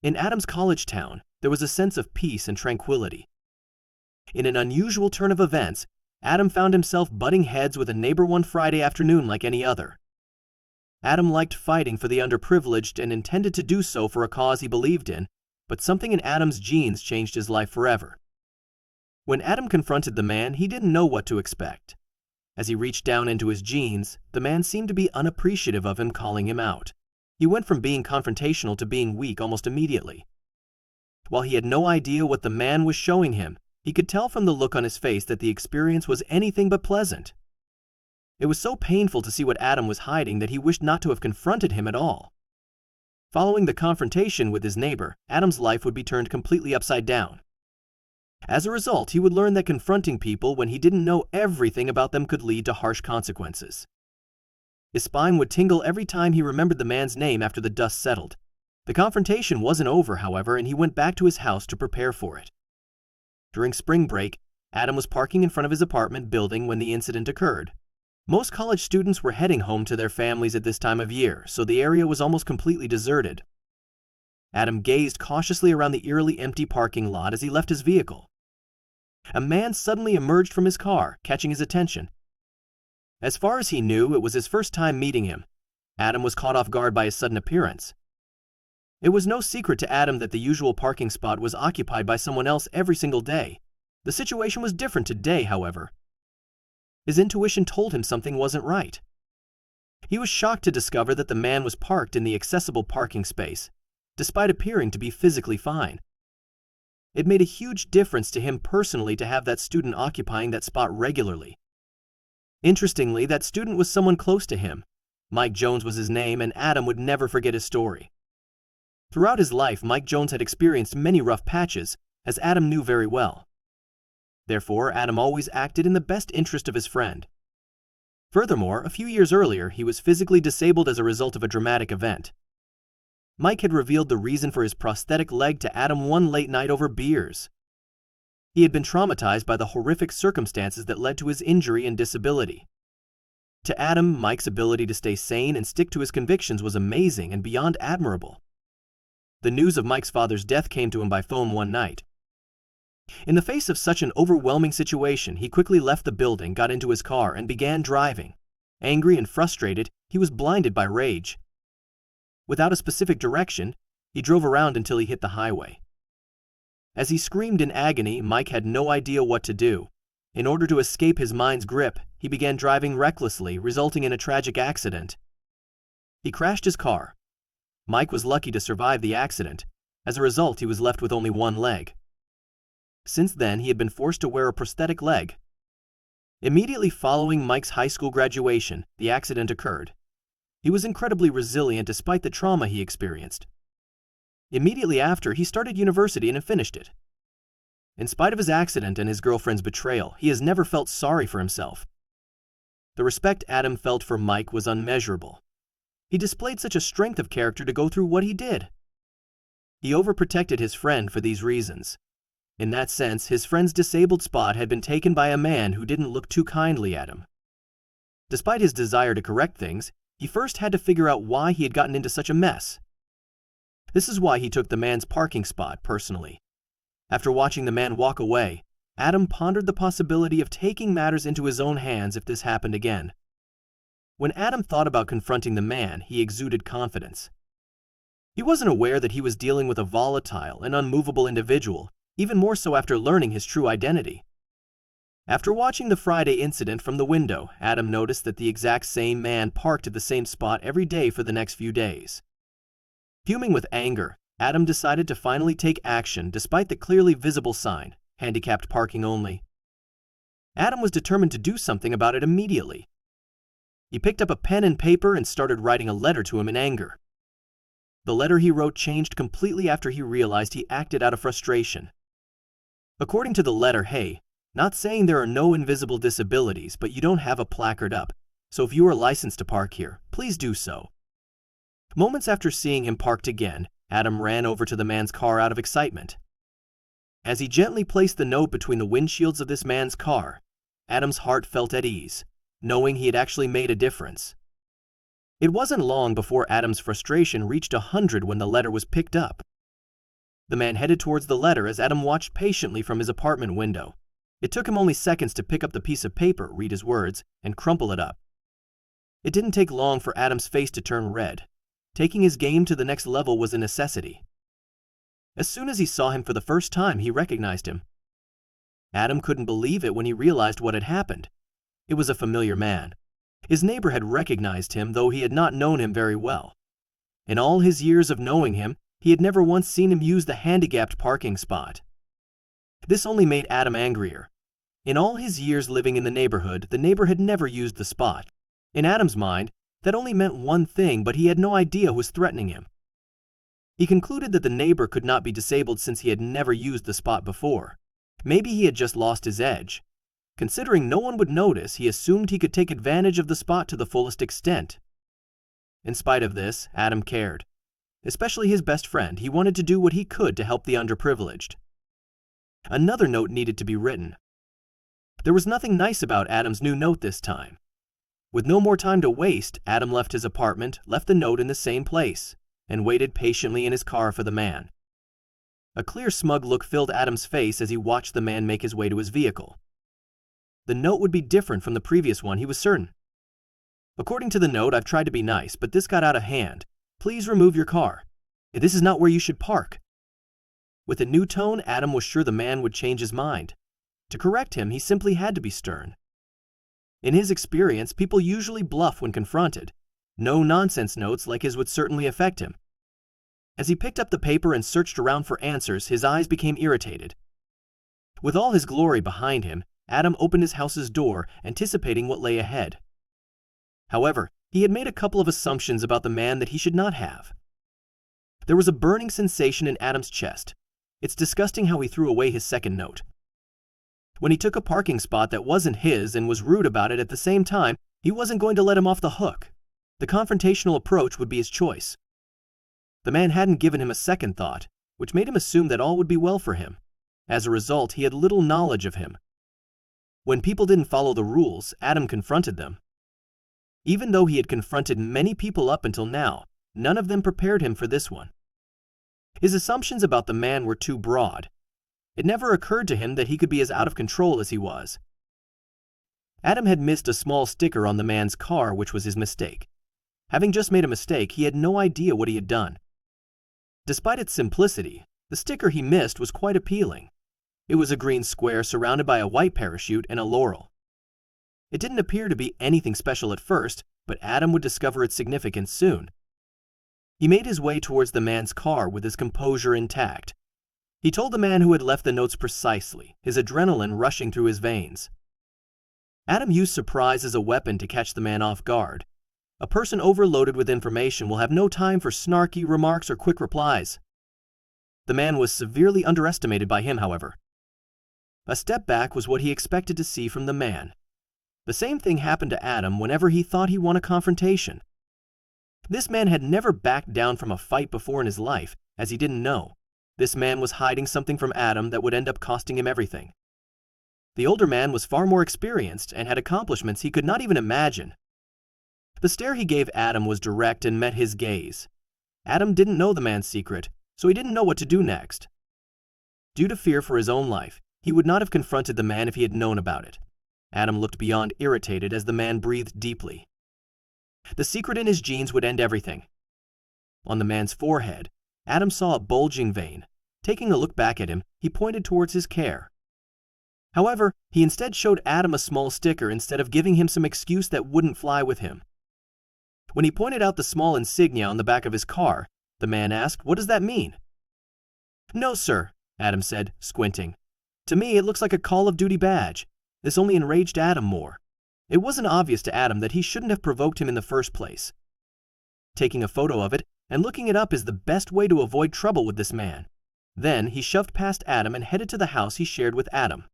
In Adam's college town, there was a sense of peace and tranquility. In an unusual turn of events, Adam found himself butting heads with a neighbor one Friday afternoon like any other. Adam liked fighting for the underprivileged and intended to do so for a cause he believed in, but something in Adam's genes changed his life forever. When Adam confronted the man, he didn't know what to expect. As he reached down into his jeans, the man seemed to be unappreciative of him calling him out. He went from being confrontational to being weak almost immediately. While he had no idea what the man was showing him, he could tell from the look on his face that the experience was anything but pleasant. It was so painful to see what Adam was hiding that he wished not to have confronted him at all. Following the confrontation with his neighbor, Adam's life would be turned completely upside down. As a result, he would learn that confronting people when he didn't know everything about them could lead to harsh consequences. His spine would tingle every time he remembered the man's name after the dust settled. The confrontation wasn't over, however, and he went back to his house to prepare for it. During spring break, Adam was parking in front of his apartment building when the incident occurred. Most college students were heading home to their families at this time of year, so the area was almost completely deserted. Adam gazed cautiously around the eerily empty parking lot as he left his vehicle. A man suddenly emerged from his car, catching his attention. As far as he knew, it was his first time meeting him. Adam was caught off guard by his sudden appearance. It was no secret to Adam that the usual parking spot was occupied by someone else every single day. The situation was different today, however. His intuition told him something wasn't right. He was shocked to discover that the man was parked in the accessible parking space, despite appearing to be physically fine. It made a huge difference to him personally to have that student occupying that spot regularly. Interestingly, that student was someone close to him. Mike Jones was his name, and Adam would never forget his story. Throughout his life, Mike Jones had experienced many rough patches, as Adam knew very well. Therefore, Adam always acted in the best interest of his friend. Furthermore, a few years earlier, he was physically disabled as a result of a dramatic event. Mike had revealed the reason for his prosthetic leg to Adam one late night over beers. He had been traumatized by the horrific circumstances that led to his injury and disability. To Adam, Mike's ability to stay sane and stick to his convictions was amazing and beyond admirable. The news of Mike's father's death came to him by phone one night. In the face of such an overwhelming situation, he quickly left the building, got into his car, and began driving. Angry and frustrated, he was blinded by rage. Without a specific direction, he drove around until he hit the highway. As he screamed in agony, Mike had no idea what to do. In order to escape his mind's grip, he began driving recklessly, resulting in a tragic accident. He crashed his car. Mike was lucky to survive the accident. As a result, he was left with only one leg. Since then, he had been forced to wear a prosthetic leg. Immediately following Mike's high school graduation, the accident occurred. He was incredibly resilient despite the trauma he experienced. Immediately after, he started university and finished it. In spite of his accident and his girlfriend's betrayal, he has never felt sorry for himself. The respect Adam felt for Mike was unmeasurable. He displayed such a strength of character to go through what he did. He overprotected his friend for these reasons. In that sense, his friend's disabled spot had been taken by a man who didn't look too kindly at him. Despite his desire to correct things, he first had to figure out why he had gotten into such a mess. This is why he took the man's parking spot personally. After watching the man walk away, Adam pondered the possibility of taking matters into his own hands if this happened again. When Adam thought about confronting the man, he exuded confidence. He wasn't aware that he was dealing with a volatile and unmovable individual, even more so after learning his true identity. After watching the Friday incident from the window, Adam noticed that the exact same man parked at the same spot every day for the next few days. Fuming with anger, Adam decided to finally take action despite the clearly visible sign, handicapped parking only. Adam was determined to do something about it immediately. He picked up a pen and paper and started writing a letter to him in anger. The letter he wrote changed completely after he realized he acted out of frustration. According to the letter, hey, not saying there are no invisible disabilities, but you don't have a placard up, so if you are licensed to park here, please do so. Moments after seeing him parked again, Adam ran over to the man's car out of excitement. As he gently placed the note between the windshields of this man's car, Adam's heart felt at ease, knowing he had actually made a difference. It wasn't long before Adam's frustration reached 100 when the letter was picked up. The man headed towards the letter as Adam watched patiently from his apartment window. It took him only seconds to pick up the piece of paper, read his words, and crumple it up. It didn't take long for Adam's face to turn red. Taking his game to the next level was a necessity. As soon as he saw him for the first time, he recognized him. Adam couldn't believe it when he realized what had happened. It was a familiar man. His neighbor had recognized him, though he had not known him very well. In all his years of knowing him, he had never once seen him use the handicapped parking spot. This only made Adam angrier. In all his years living in the neighbor had never used the spot. In Adam's mind, that only meant one thing, but he had no idea who was threatening him. He concluded that the neighbor could not be disabled since he had never used the spot before. Maybe he had just lost his edge. Considering no one would notice, he assumed he could take advantage of the spot to the fullest extent. In spite of this, Adam cared. Especially his best friend, he wanted to do what he could to help the underprivileged. Another note needed to be written. There was nothing nice about Adam's new note this time. With no more time to waste, Adam left his apartment, left the note in the same place, and waited patiently in his car for the man. A clear, smug look filled Adam's face as he watched the man make his way to his vehicle. The note would be different from the previous one, he was certain. According to the note, I've tried to be nice, but this got out of hand. Please remove your car. This is not where you should park. With a new tone, Adam was sure the man would change his mind. To correct him, he simply had to be stern. In his experience, people usually bluff when confronted. No-nonsense notes like his would certainly affect him. As he picked up the paper and searched around for answers, his eyes became irritated. With all his glory behind him, Adam opened his house's door, anticipating what lay ahead. However, he had made a couple of assumptions about the man that he should not have. There was a burning sensation in Adam's chest. It's disgusting how he threw away his second note. When he took a parking spot that wasn't his and was rude about it at the same time, he wasn't going to let him off the hook. The confrontational approach would be his choice. The man hadn't given him a second thought, which made him assume that all would be well for him. As a result, he had little knowledge of him. When people didn't follow the rules, Adam confronted them. Even though he had confronted many people up until now, none of them prepared him for this one. His assumptions about the man were too broad. It never occurred to him that he could be as out of control as he was. Adam had missed a small sticker on the man's car, which was his mistake. Having just made a mistake, he had no idea what he had done. Despite its simplicity, the sticker he missed was quite appealing. It was a green square surrounded by a white parachute and a laurel. It didn't appear to be anything special at first, but Adam would discover its significance soon. He made his way towards the man's car with his composure intact. He told the man who had left the notes precisely, his adrenaline rushing through his veins. Adam used surprise as a weapon to catch the man off guard. A person overloaded with information will have no time for snarky remarks or quick replies. The man was severely underestimated by him, however. A step back was what he expected to see from the man. The same thing happened to Adam whenever he thought he won a confrontation. This man had never backed down from a fight before in his life, as he didn't know. This man was hiding something from Adam that would end up costing him everything. The older man was far more experienced and had accomplishments he could not even imagine. The stare he gave Adam was direct and met his gaze. Adam didn't know the man's secret, so he didn't know what to do next. Due to fear for his own life, he would not have confronted the man if he had known about it. Adam looked beyond irritated as the man breathed deeply. The secret in his jeans would end everything. On the man's forehead, Adam saw a bulging vein. Taking a look back at him, he pointed towards his care. However, he instead showed Adam a small sticker instead of giving him some excuse that wouldn't fly with him. When he pointed out the small insignia on the back of his car, the man asked, "What does that mean?" "No, sir," Adam said, squinting. "To me, it looks like a Call of Duty badge." This only enraged Adam more. It wasn't obvious to Adam that he shouldn't have provoked him in the first place. Taking a photo of it and looking it up is the best way to avoid trouble with this man. Then he shoved past Adam and headed to the house he shared with Adam.